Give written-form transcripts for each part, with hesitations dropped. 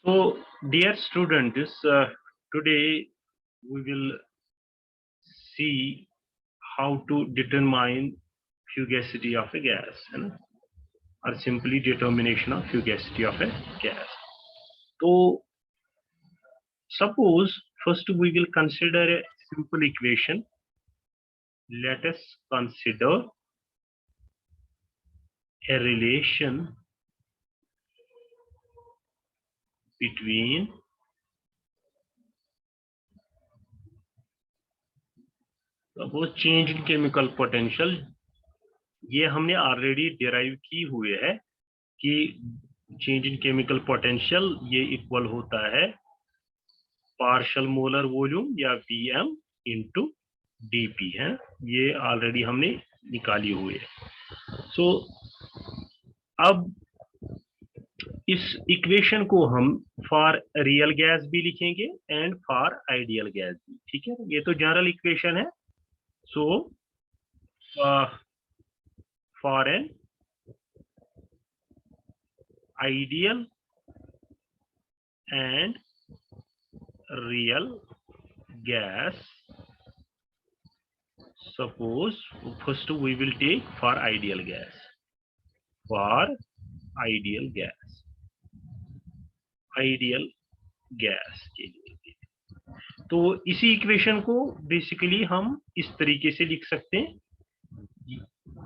So, dear students, today we will see how to determine fugacity of a gas, or simply determination of fugacity of a gas. So, suppose first we will consider a simple equation. Let us consider a relation between suppose change in chemical potential. ये हमने already derive की हुई है कि change in chemical potential ये equal होता है partial molar volume या Vm इंटू dP है, ये ऑलरेडी हमने निकाली हुई है। सो अब इस इक्वेशन को हम फॉर रियल गैस भी लिखेंगे एंड फॉर आइडियल गैस भी, ठीक है। ये तो जनरल इक्वेशन है। So for an ideal and real gas, suppose first we will take for ideal gas, ideal gas के लिए तो इसी इक्वेशन को बेसिकली हम इस तरीके से लिख सकते हैं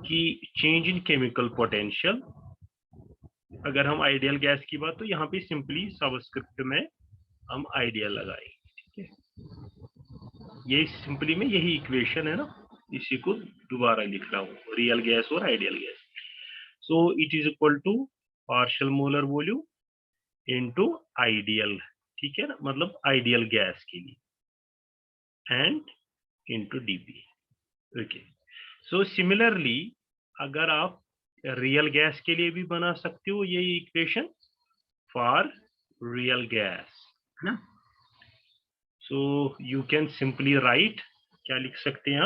कि चेंज इन केमिकल पोटेंशियल, अगर हम आइडियल गैस की बात तो यहाँ पे सिंपली सबस्क्रिप्ट में हम आइडियल लगाएंगे, ठीक है। ये सिंपली में यही इक्वेशन है ना, इसी को दोबारा लिख रहा हूँ, रियल गैस और ideal gas. So it is equal to partial molar volume into ideal, ठीक है ना, मतलब आइडियल गैस के लिए and into dP। Okay, so similarly अगर आप रियल गैस के लिए भी बना सकते हो ये इक्वेशन फॉर रियल गैस, है ना। सो यू कैन सिंपली राइट, क्या लिख सकते हैं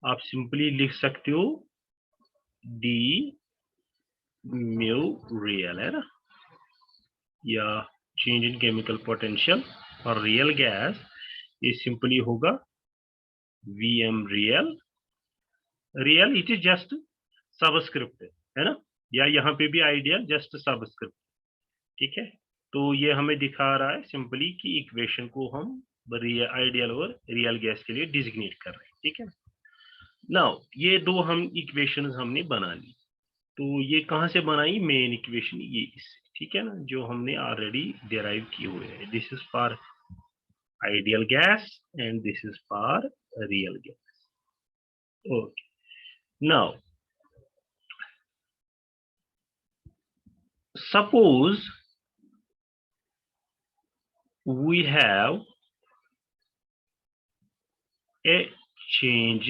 आप सिंपली लिख सकते हो d म्यू रियल, है ना, या चेंज इन केमिकल पोटेंशियल और रियल गैस ये सिंपली होगा Vm real, real it is just subscript, है ना, या यहाँ पे भी आइडियल जस्ट सबस्क्रिप्ट, ठीक है। तो ये हमें दिखा रहा है सिंपली कि इक्वेशन को हम आइडियल और रियल गैस के लिए डिजिग्नेट कर रहे हैं, ठीक है। नाउ ये दो हम इक्वेशंस हमने बना ली, तो ये कहाँ से बनाई, मेन इक्वेशन ये इससे, ठीक है ना, जो हमने ऑलरेडी डिराइव की हुई है। This is for ideal gas and this is for real gas. Okay, now suppose we have a change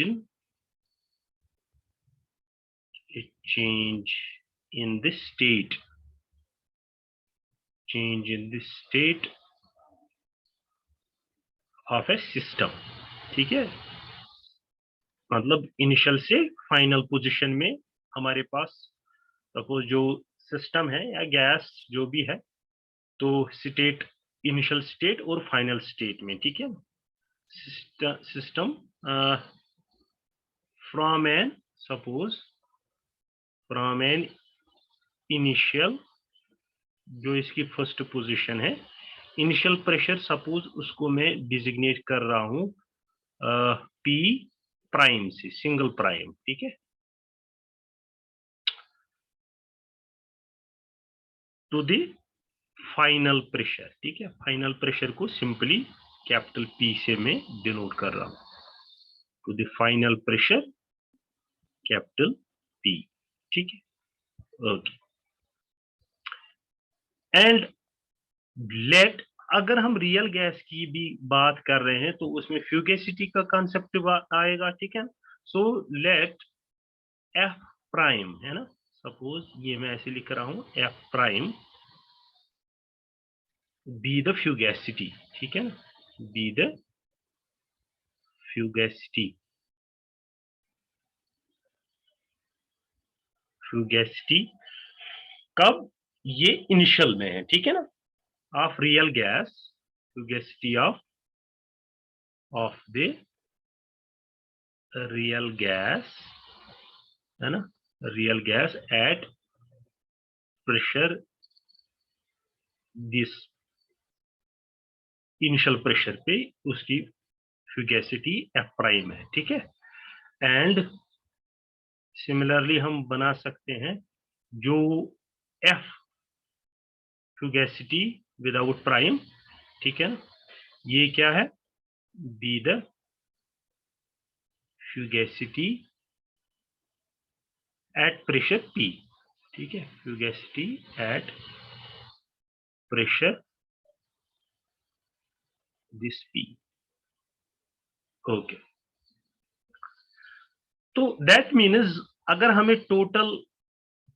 in this state, change in this state of a system, ठीक है, मतलब इनिशियल से final position में हमारे पास suppose जो system है या gas जो भी है, तो स्टेट इनिशियल स्टेट और फाइनल स्टेट में, ठीक है, system from an suppose from an initial, जो इसकी फर्स्ट पोजीशन है, इनिशियल प्रेशर सपोज उसको मैं डिजिग्नेट कर रहा हूं P प्राइम से, सिंगल प्राइम, ठीक है, टू द फाइनल प्रेशर, ठीक है, फाइनल प्रेशर को सिंपली कैपिटल P से मैं डिनोट कर रहा हूं, to the final pressure capital P, ठीक है। ओके, एंड लेट अगर हम रियल गैस की भी बात कर रहे हैं तो उसमें फ्यूगेसिटी का कॉन्सेप्ट आएगा, ठीक है। सो लेट F प्राइम, है ना, सपोज ये मैं ऐसे लिख रहा हूं F प्राइम बी द फ्यूगेसिटी, ठीक है ना, बी द फ्यूगेसिटी, फ्यूगेसिटी कब, ये इनिशियल में है, ठीक है ना, of real gas, fugacity of the real gas, है ना, real gas at pressure this, initial pressure पे उसकी फ्यूगेसिटी एफ प्राइम है, ठीक है। एंड सिमिलरली हम बना सकते हैं जो एफ फ्यूगेसिटी विदाउट प्राइम, ठीक है, ये क्या है, be the fugacity at pressure P, ठीक है, fugacity at pressure this P, okay. तो दैट मीन्स अगर हमें total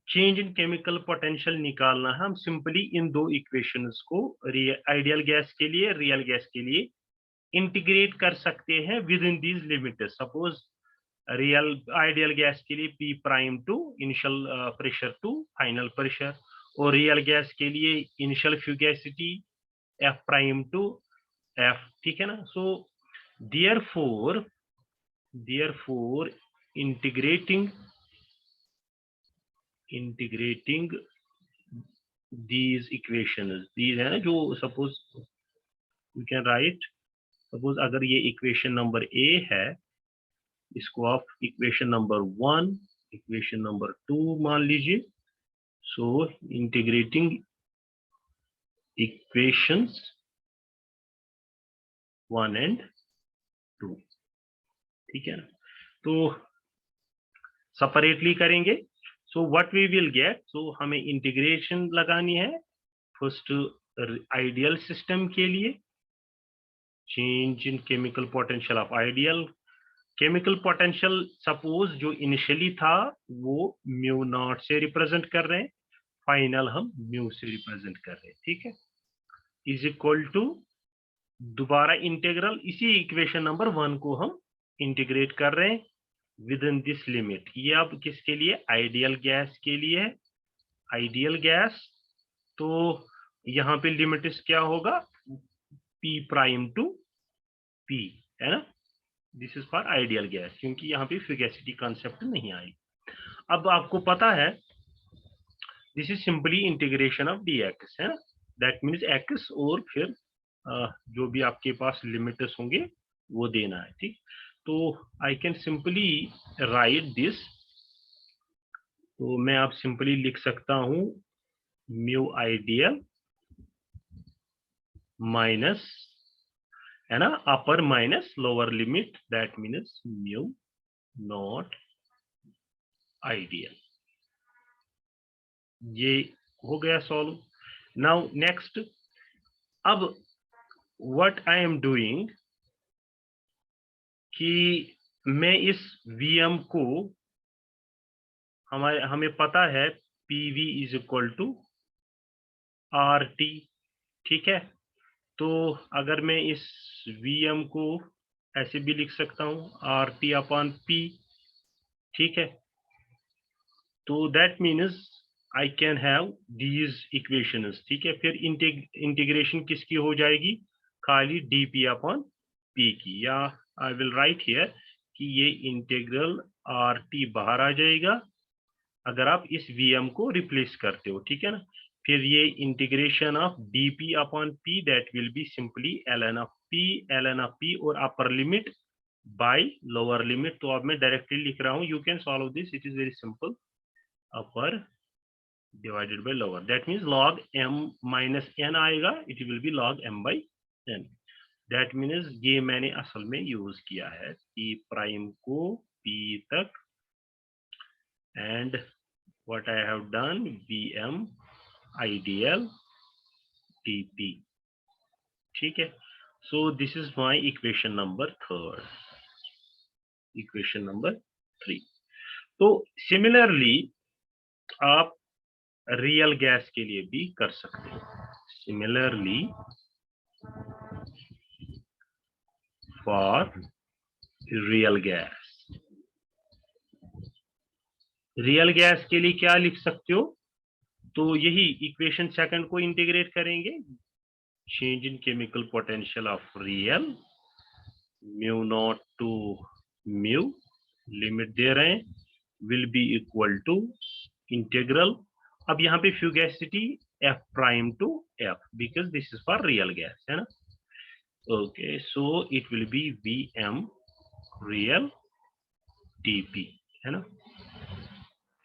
change in chemical potential निकालना है, हम सिंपली इन दो इक्वेशंस को आइडियल गैस के लिए, रियल गैस के लिए इंटीग्रेट कर सकते हैं with in these limits. Suppose real ideal gas के लिए P prime to initial pressure to final pressure, और रियल गैस के लिए initial fugacity F prime to F, ठीक है ना। So therefore integrating these equations, these है ना जो suppose you can write, suppose अगर ये इक्वेशन नंबर A है, इसको आप इक्वेशन नंबर 1, इक्वेशन नंबर 2 मान लीजिए। सो इंटीग्रेटिंग इक्वेशंस 1 and 2, ठीक है ना, तो सेपरेटली करेंगे। So what we will get, so हमें इंटीग्रेशन लगानी है फर्स्ट आइडियल सिस्टम के लिए, change in chemical potential of ideal chemical potential, suppose जो इनिशियली था वो म्यू नॉट से रिप्रेजेंट कर रहे हैं, फाइनल हम म्यू से रिप्रेजेंट कर रहे हैं, ठीक है, इज इक्वल टू दोबारा इंटीग्रल, इसी इक्वेशन नंबर 1 को हम इंटीग्रेट कर रहे हैं विद इन दिस लिमिट। ये अब किसके लिए, आइडियल गैस के लिए है, आइडियल गैस। तो यहाँ पे लिमिट क्या होगा, P प्राइम टू P, है ना, this is for ideal gas, क्योंकि यहाँ पे फ्यूगेसिटी कॉन्सेप्ट नहीं आई। अब आपको पता है this is simply integration of dx, है ना, दैट मीन्स x, और फिर जो भी आपके पास लिमिट्स होंगे वो देना है, ठीक। तो I can simply right this, तो मैं आप सिंपली लिख सकता हूं म्यू आइडियल माइनस, है ना, upper minus lower limit, that means mu not ideal. ये हो गया सॉल्व। नाउ नेक्स्ट, अब व्हाट आई एम डूइंग कि मैं इस Vm को, हमें पता है PV is equal to RT, ठीक है। तो अगर मैं इस Vm को ऐसे भी लिख सकता हूं RT अपॉन P, ठीक है। तो that means I can have these equations, ठीक है। फिर इंटीग्रेशन किसकी हो जाएगी, खाली dP अपॉन P की, या आई विल राइट हियर कि ये इंटीग्रल RT बाहर आ जाएगा अगर आप इस Vm को रिप्लेस करते हो, ठीक है ना। फिर ये integration of dP upon P, that will be simply ln of P और upper limit by lower limit. तो अब मैं डायरेक्टली लिख रहा हूं, you can solve this, it is very simple, upper divided by lower, that means log m minus n आएगा, it will B log m by n। That मीन्स ये मैंने असल में यूज किया है P प्राइम को P तक, and what I have done, Vm ideal dP, ठीक है। so this is my equation number 3, equation number 3। तो सिमिलरली आप रियल गैस के लिए भी कर सकते हैं, सिमिलरली फॉर रियल गैस के लिए क्या लिख सकते हो, तो यही इक्वेशन सेकंड को इंटीग्रेट करेंगे, change in chemical potential of real mu not to mu, limit दे रहे हैं, will be equal to integral, अब यहाँ पे fugacity f prime to f because this is for real gas, है ना। Okay, so it will be vm real dp, है ना।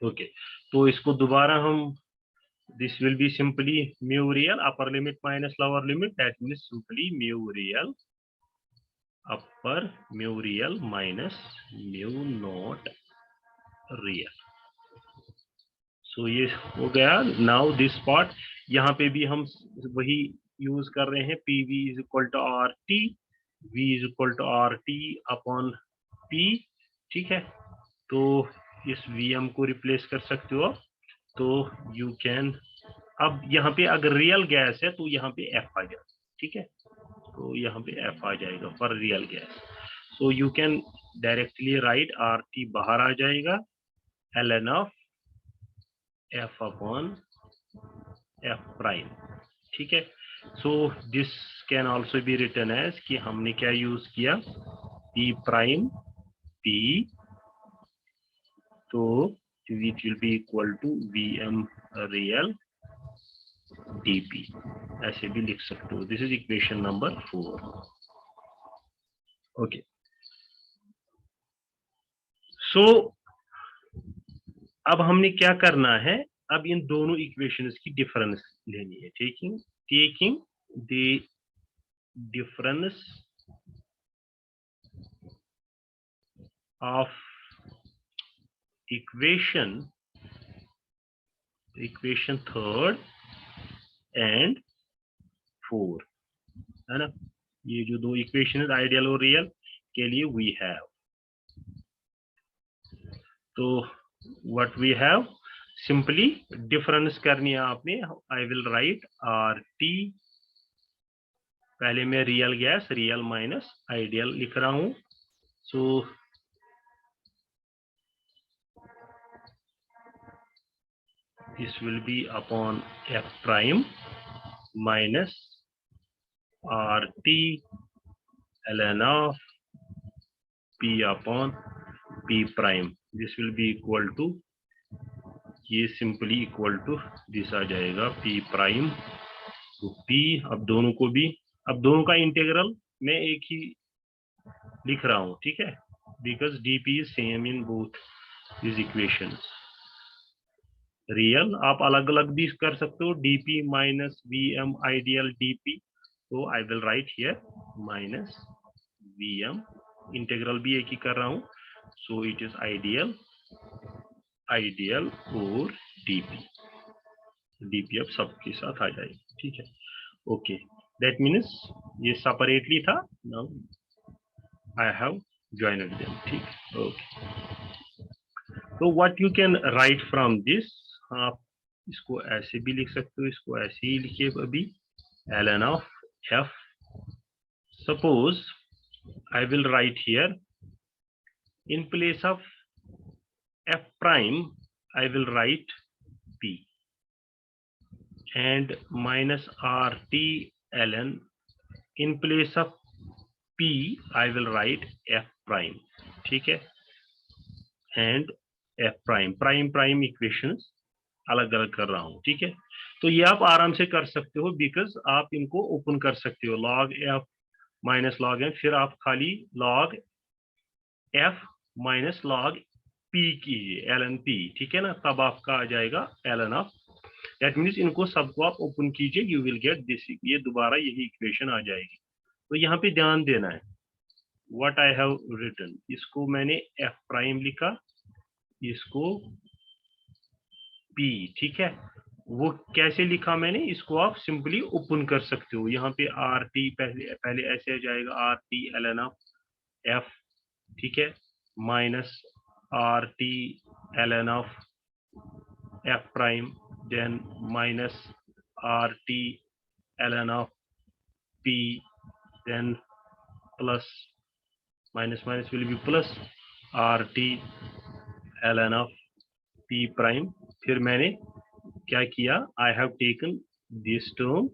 ओके, तो इसको दोबारा हम, this will be simply mu real upper limit minus lower limit, that means simply mu real upper mu real minus mu not real. So ये हो गया. Now this part, यहाँ पे भी हम वही यूज कर रहे हैं, PV is equal to RT, V is equal to RT upon P, ठीक है। तो इस VM को रिप्लेस कर सकते हो, तो यू कैन, अब यहाँ पे अगर रियल गैस है तो यहाँ पे F आ जाएगा, ठीक है, तो यहाँ पे F आ जाएगा for real gas. So you can directly write RT बाहर आ जाएगा, ln of F upon F prime, ठीक है। So this can also be written as कि हमने क्या यूज किया, P प्राइम P, तो which will be equal to VM real dp, ऐसे भी लिख सकते हो। This is equation number 4। Okay, so अब हमने क्या करना है, अब इन दोनों इक्वेशंस की डिफरेंस लेनी है, taking the difference of equation third and 4, है ना। ये जो दो इक्वेशन है आइडियल और रियल के लिए वी हैव, तो what we have, simply difference करनी है आपने। आई विल राइट RT, पहले मैं real gas real minus ideal लिख रहा हूं, so this will be upon F prime minus RT ln of P upon P prime, this will be equal to, ये simply equal to this आ जाएगा P prime to P, अब दोनों को भी, अब दोनों का इंटीग्रल मैं एक ही लिख रहा हूं, ठीक है, because dp is same in both this equations. Real आप अलग अलग भी कर सकते हो, dp minus vm ideal dp, तो आई will right here minus vm, integral भी एक ही कर रहा हूं, सो इट इज आइडियल और dp अब सबके साथ आ जाएगी, ठीक है। ओके, दैट मीन्स ये सेपरेटली था, now I have joined them, ठीक। ओके, तो what you can write from this, आप इसको ऐसे भी लिख सकते हो, इसको ऐसे ही लिखिए अभी, ln of f, suppose I will write here in place of f prime I will write p and minus RT ln, in place of p I will write f prime, ठीक है, and f prime इक्वेशंस अलग अलग कर रहा हूं, ठीक है। तो ये आप आराम से कर सकते हो, बिकॉज आप इनको ओपन कर सकते हो, log f minus log f, फिर आप खाली log f minus log p कीजिए, ln p, ठीक है ना, तब आपका आ जाएगा ln ऑफ, दैट मीन्स इनको सबको आप ओपन कीजिए, यू विल गेट दिस, ये दोबारा यही इक्वेशन आ जाएगी। तो यहाँ पे ध्यान देना है, व्हाट आई हैव रिटन, इसको मैंने f प्राइम लिखा, इसको p, ठीक है, वो कैसे लिखा मैंने, इसको आप सिंपली ओपन कर सकते हो, यहाँ पे RT पहले ऐसे आ जाएगा, RT ln ऑफ f, ठीक है, minus RT ln of f prime, then minus RT ln of p, then plus minus minus will be plus RT ln of p prime, फिर मैंने क्या किया, I have taken this term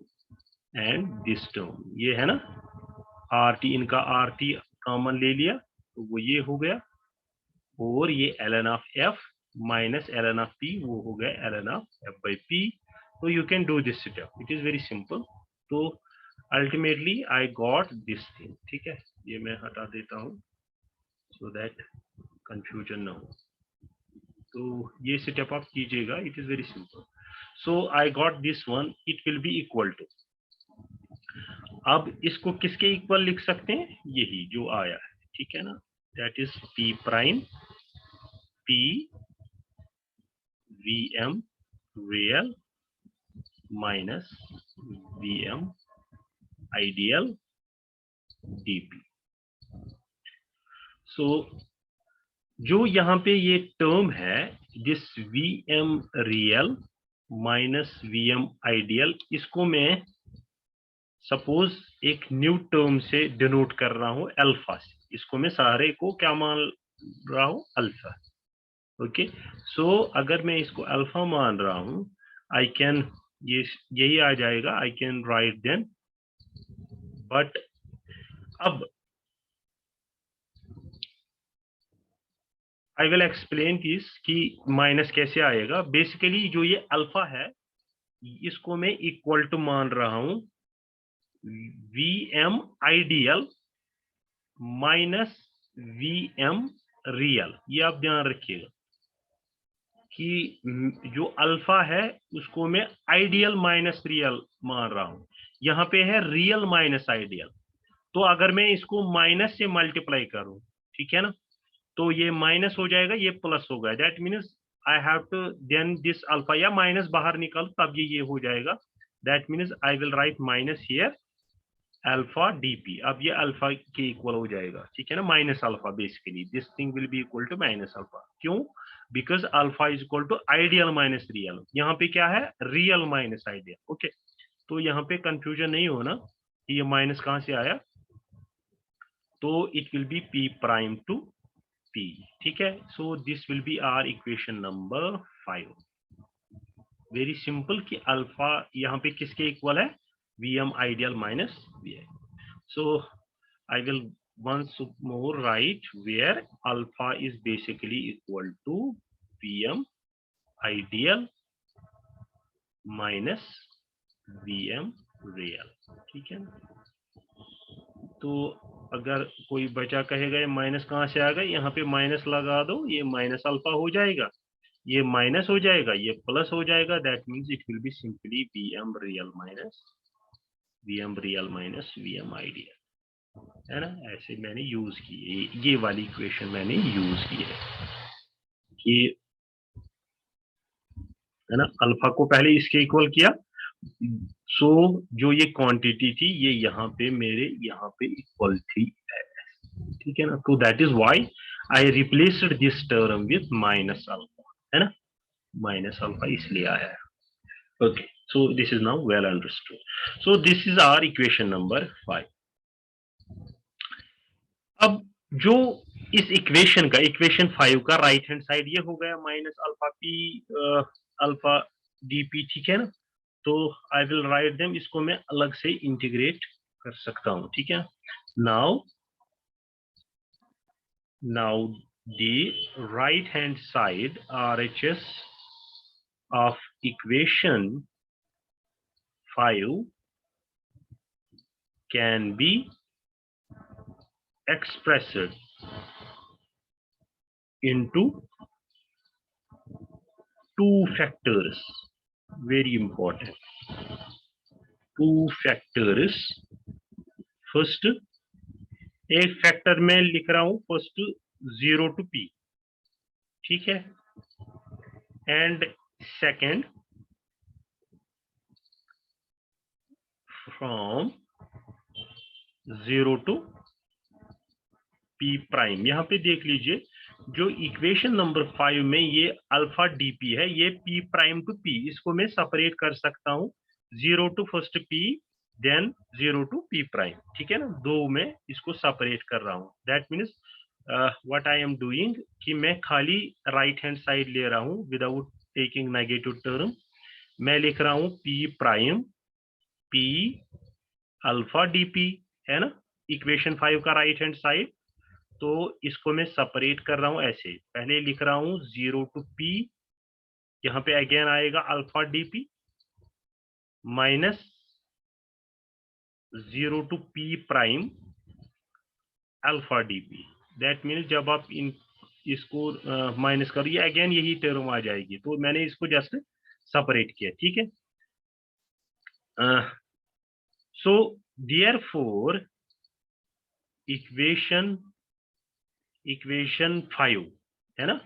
and this term, ये है ना R T, इनका R T common ले लिया तो वो ये हो गया, और ये ln of f minus ln of p वो हो गया ln of f by p. तो you can do this step, it is very simple. तो ultimately I got this thing. ठीक है, ये मैं हटा देता हूँ सो दैट कंफ्यूजन ना हो. तो ये स्टेप आप कीजिएगा, it is very simple. So I got this one, it will be equal to, अब इसको किसके इक्वल लिख सकते हैं, यही जो आया है. ठीक है ना, that is p prime p vm real minus vm ideal dp. सो जो यहाँ पे ये टर्म है this vm real minus vm ideal, इसको मैं सपोज एक न्यू टर्म से डिनोट कर रहा हूँ अल्फा से. इसको मैं सारे को क्या मान रहा हूँ, अल्फा. ओके, सो अगर मैं इसको अल्फा मान रहा हूँ, आई कैन, ये यही आ जाएगा, I can write then. But अब आई विल एक्सप्लेन दिस कि माइनस कैसे आएगा. बेसिकली जो ये अल्फा है इसको मैं इक्वल टू मान रहा हूं vm ideal minus vm real. ये आप ध्यान रखिएगा कि जो अल्फा है उसको मैं आइडियल माइनस रियल मान रहा हूं. यहाँ पे है रियल माइनस आइडियल. तो अगर मैं इसको माइनस से मल्टीप्लाई करूं, ठीक है ना, तो ये माइनस हो जाएगा, ये प्लस होगा. That means I have to then this alpha, या माइनस बाहर निकाल तब ये हो जाएगा. That means I will write minus here alpha DP. अब ये अल्फा के इक्वल हो जाएगा. ठीक है ना, minus alpha, basically this thing will be equal to minus alpha. क्यों, because alpha is equal to ideal minus real. यहाँ पे क्या है, रियल माइनस आइडियल. ओके, तो यहाँ पे कंफ्यूजन नहीं होना कि ये माइनस कहाँ से आया. तो it will be p prime to p. ठीक है, so this will be our equation number 5. Very simple कि अल्फा यहाँ पे किसके इक्वल है, vm ideal minus vi. So I will once more write where alpha is basically equal to vm ideal minus vm real. ठीक है, तो अगर कोई बचा कहेगा ये माइनस कहाँ से आ गया, यहाँ पे माइनस लगा दो, ये माइनस अल्फा हो जाएगा, ये माइनस हो जाएगा, ये प्लस हो जाएगा. That means it will be simply vm real minus vm ideal. है ना, ऐसे मैंने यूज की, ये वाली इक्वेशन मैंने यूज की है कि, है ना, अल्फा को पहले इसके इक्वल किया. सो जो ये क्वांटिटी थी ये यहाँ पे मेरे यहाँ पे इक्वल थी. ठीक है ना, तो that is why I replaced this term with minus alpha. है ना, माइनस अल्फा इसलिए आया है. Okay, so this is now well understood. So this is our equation number 5. अब जो इस इक्वेशन का, इक्वेशन 5 का राइट हैंड साइड ये हो गया minus alpha P alpha D P. ठीक है ना, तो आई विल राइट देम, इसको मैं अलग से इंटीग्रेट कर सकता हूं. ठीक है, now the right hand side RHS of equation 5 can be expressed into two factors. Very important, two factors. First, एक फैक्टर में लिख रहा हूं फर्स्ट 0 to p. ठीक है, and second from 0 to p prime. यहाँ पे देख लीजिए, जो इक्वेशन नंबर 5 में ये अल्फा डीपी है, ये p प्राइम टू p, इसको मैं सेपरेट कर सकता हूँ 0 to first p then 0 to p prime. ठीक है ना, दो में इसको सेपरेट कर रहा हूँ. That means what I am doing कि मैं खाली राइट हैंड साइड ले रहा हूँ विदाउट टेकिंग नेगेटिव टर्म. मैं लिख रहा हूं P prime P alpha DP, है ना, इक्वेशन 5 का राइट हैंड साइड। तो इसको मैं सेपरेट कर रहा हूं ऐसे, पहले लिख रहा हूं 0 टू पी, यहाँ पे अगेन आएगा alpha DP minus 0 to P prime alpha DP. That means जब आप इसको माइनस करिए अगेन यही टर्म आ जाएगी, तो मैंने इसको जस्ट सेपरेट किया, ठीक है। सो देयरफॉर इक्वेशन 5, है ना,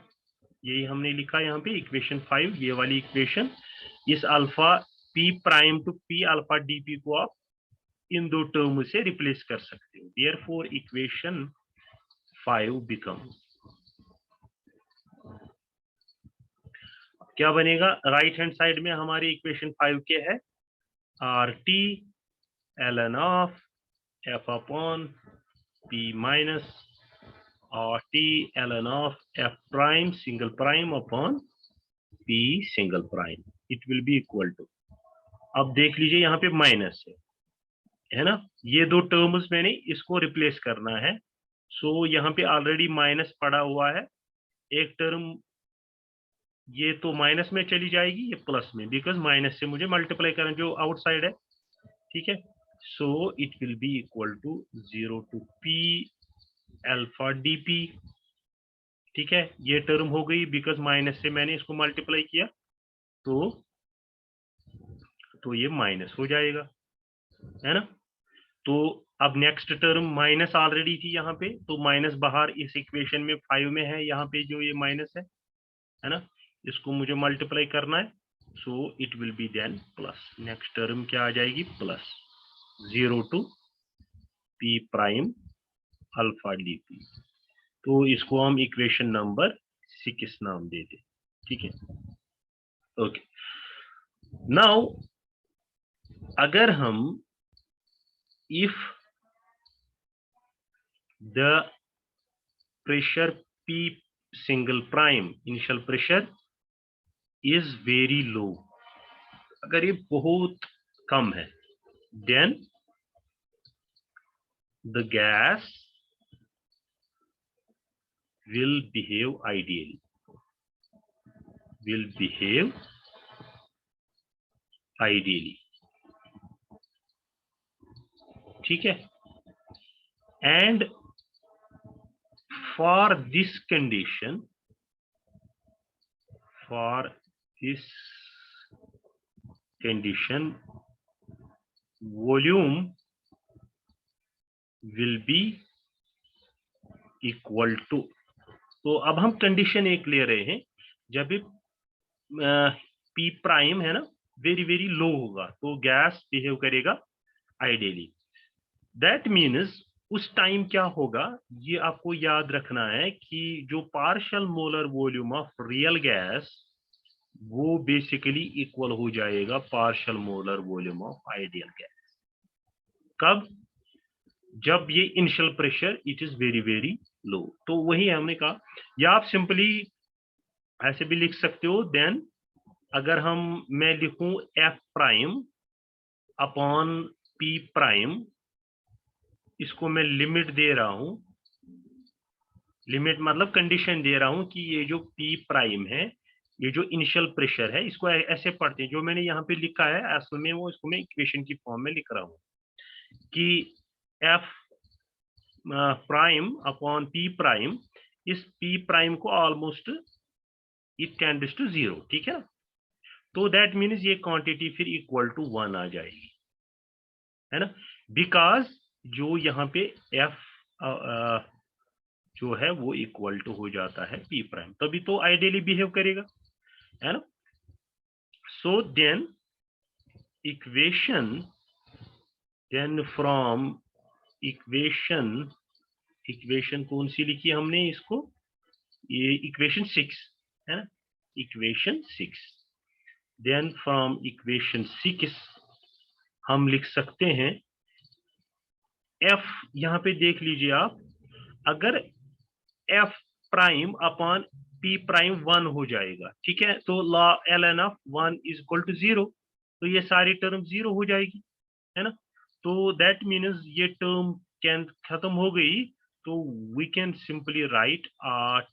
यही हमने लिखा यहाँ पे इक्वेशन 5, ये वाली इक्वेशन, इस alpha P prime to P alpha DP को आप इन दो टर्म से रिप्लेस कर सकते हो। देयरफॉर इक्वेशन 5 बिकम, क्या बनेगा, राइट हैंड साइड में हमारी इक्वेशन 5 के है R T ln of f upon p minus और t ln of f prime single prime upon p single prime, it will be equal to, अब देख लीजिए यहाँ पे माइनस है ना, ये दो टर्म्स मैंने इसको रिप्लेस करना है। सो यहाँ पे ऑलरेडी माइनस पड़ा हुआ है, एक टर्म ये तो माइनस में चली जाएगी, ये प्लस में, बिकॉज माइनस से मुझे मल्टीप्लाई करना जो आउटसाइड है, ठीक है। So it will be equal to 0 to P alpha DP, ठीक है, ये टर्म हो गई बिकॉज माइनस से मैंने इसको मल्टीप्लाई किया, तो ये माइनस हो जाएगा, है ना। तो अब नेक्स्ट टर्म माइनस ऑलरेडी थी यहाँ पे, तो माइनस बाहर इस इक्वेशन में 5 में है, यहाँ पे जो ये माइनस है ना, इसको मुझे मल्टीप्लाई करना है, so it will be then plus, next term क्या आ जाएगी, plus 0 to P prime alpha DP, तो इसको हम इक्वेशन नंबर 6 नाम दे दे, ठीक है। ओके, नाउ अगर हम if the pressure P single prime initial pressure is very low, अगर ये बहुत कम है, then the gas will behave ideally, ठीक है। And for this condition volume will be equal to, तो अब हम कंडीशन एक ले रहे हैं, जब भी P प्राइम है ना वेरी वेरी लो होगा तो गैस बिहेव करेगा आइडियली। दैट मीन्स उस टाइम क्या होगा, ये आपको याद रखना है कि जो partial molar volume of real gas वो बेसिकली इक्वल हो जाएगा partial molar volume of ideal gas. कब, जब ये initial pressure it is very very low, तो वही हमने कहा, या आप सिंपली ऐसे भी लिख सकते हो, देन अगर मैं लिखूं F prime upon P prime, इसको मैं लिमिट दे रहा हूं, लिमिट मतलब कंडीशन दे रहा हूं कि ये जो P प्राइम है, ये जो इनिशियल प्रेशर है, इसको ऐसे पढ़ते हैं, जो मैंने यहाँ पे लिखा है असल में वो इसको मैं इक्वेशन की फॉर्म में लिख रहा हूं कि F prime upon P prime, इस P प्राइम को ऑलमोस्ट इट टेंड्स टू 0, ठीक है ना, तो दैट मीन्स ये क्वांटिटी फिर इक्वल टू 1 आ जाएगी, है ना, बिकॉज जो यहाँ पे F जो है वो इक्वल टू हो जाता है P प्राइम, तभी तो आइडियली बिहेव करेगा, है ना। So then equation, then from equation कौन सी लिखी हमने इसको, ये इक्वेशन 6 है ना, इक्वेशन 6, देन फ्रॉम इक्वेशन 6 हम लिख सकते हैं F, यहाँ पे देख लीजिए आप, अगर F prime upon P prime 1 हो जाएगा, ठीक है। तो ln of 1 is equal to 0, तो ये सारी टर्म 0 हो जाएगी, है ना। तो दैट मीन्स ये टर्म कैन खत्म हो गई, तो we can simply write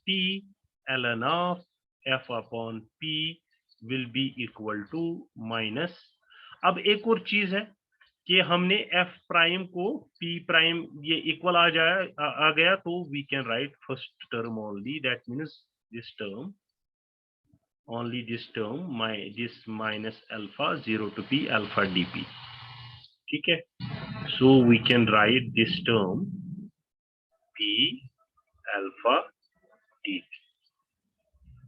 t ln of f upon p will be equal to minus. अब एक और चीज है कि हमने f प्राइम को p प्राइम ये इक्वल आ गया, तो we can write first term only, that means this term only this term, this minus alpha 0 to p alpha dp, ठीक है। so we can write this term p alpha dp,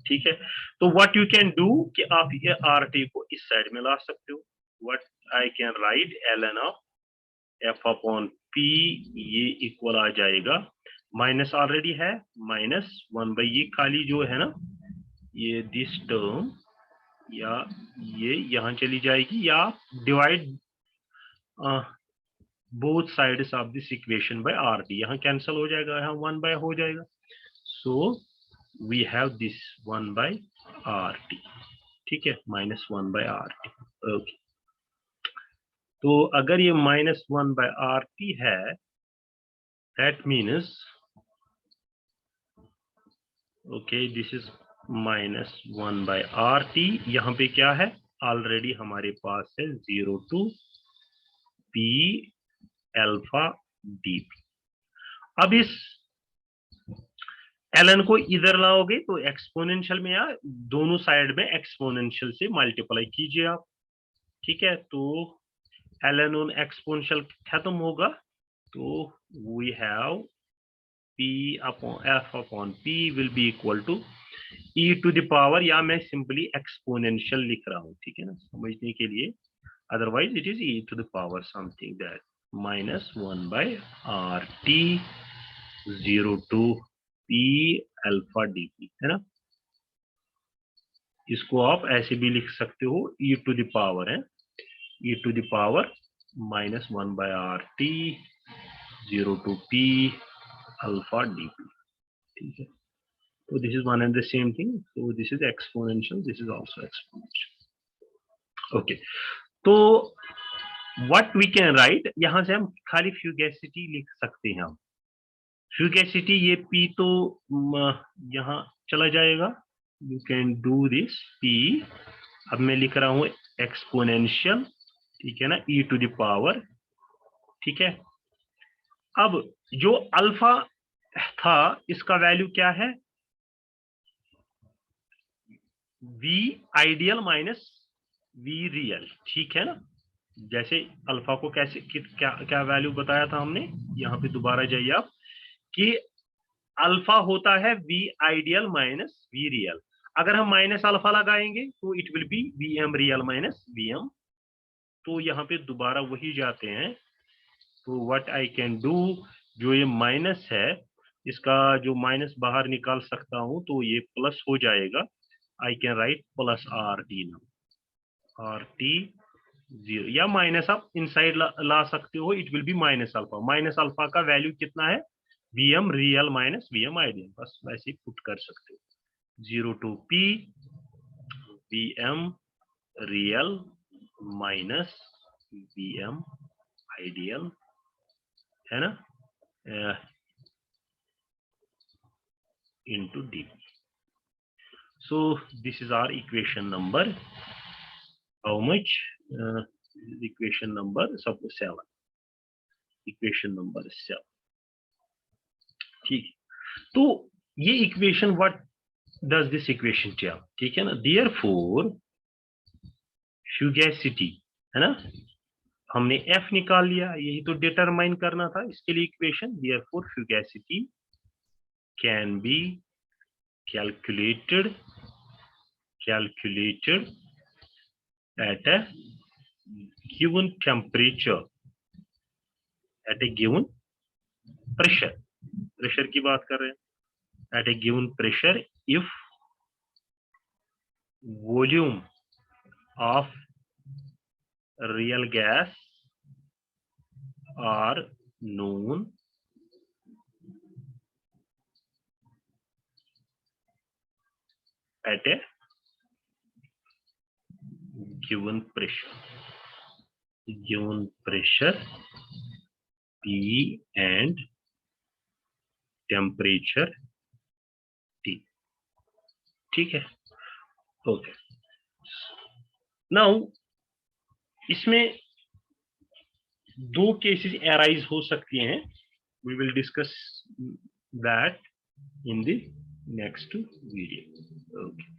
ठीक है। तो what you can do कि आप ये RT को इस साइड में ला सकते हो, what I can write ln of f upon p, ये इक्वल आ जाएगा, माइनस ऑलरेडी है, माइनस 1 बाई ये खाली जो है ना ये दिस टर्म, या ये यहाँ चली जाएगी, या divide both sides of this equation by RT, यहाँ कैंसिल हो जाएगा, यहाँ 1 बाय हो जाएगा, so we have this 1 by RT, ठीक है, माइनस 1 बाय RT। ओके, तो अगर ये माइनस 1 बाय RT है, that means okay this is minus 1 by RT, यहाँ पे क्या है, ऑलरेडी हमारे पास है 0 टू p अल्फा dp। अब इस ln को इधर लाओगे तो एक्सपोनेंशियल में, या दोनों साइड में एक्सपोनेंशियल से मल्टीप्लाई कीजिए आप, ठीक है। तो ln ऑन एक्सपोनेंशियल खत्म होगा, तो we have p upon f upon p will be equal to e to the power, या मैं सिंपली एक्सपोनेंशियल लिख रहा हूं, ठीक है ना, समझने के लिए, otherwise it is e to the power something that minus 1 by RT 0 to p alpha dp, है ना। इसको आप ऐसे भी लिख सकते हो, e टू द पावर है, e to the power minus 1 by RT 0 to p alpha dp, ठीक है। तो this is one and the same thing, so this is exponential, this is also exponential। Okay, तो what we can write, यहां से हम खाली फ्यूगेसिटी लिख सकते हैं। हम फ्यूगेसिटी ये p तो यहाँ चला जाएगा, you can do this p, अब मैं लिख रहा हूं एक्सपोनेंशियल, ठीक है ना, e टू द पावर, ठीक है। अब जो अल्फा था इसका वैल्यू क्या है, v ideal minus v real, ठीक है ना। जैसे अल्फा को कैसे क्या क्या वैल्यू बताया था हमने, यहाँ पे दोबारा जाइए आप, कि अल्फा होता है v ideal minus v real, अगर हम माइनस अल्फा लगाएंगे तो it will be vm real minus vm, तो यहाँ पे दोबारा वही जाते हैं। तो व्हाट आई कैन डू, जो ये माइनस है इसका जो माइनस बाहर निकाल सकता हूं, तो ये प्लस हो जाएगा, I can write plus RT now, RT 0, या माइनस आप इनसाइड ला सकते हो, it will be minus alpha, minus alpha का वैल्यू कितना है, vm real minus vm ideal, बस वैसे पुट कर सकते हो, 0 to p vm real minus vm ideal, है ना, into dp। so this is our equation number, how much, equation number 7, equation number 7, ठीक है। तो ये equation what does this equation tell, ठीक है ना, देयरफॉर फ्यूगेसिटी, है ना, हमने f निकाल लिया, यही तो डिटरमाइन करना था, इसके लिए equation, therefore fugacity can be calculated at a given temperature, at a given pressure की बात कर रहे हैं, at a given pressure if volume of real gas are known at a given pressure P and temperature T. ठीक है, okay. Now इसमें दो cases arise हो सकती हैं. We will discuss that in the next video. Okay.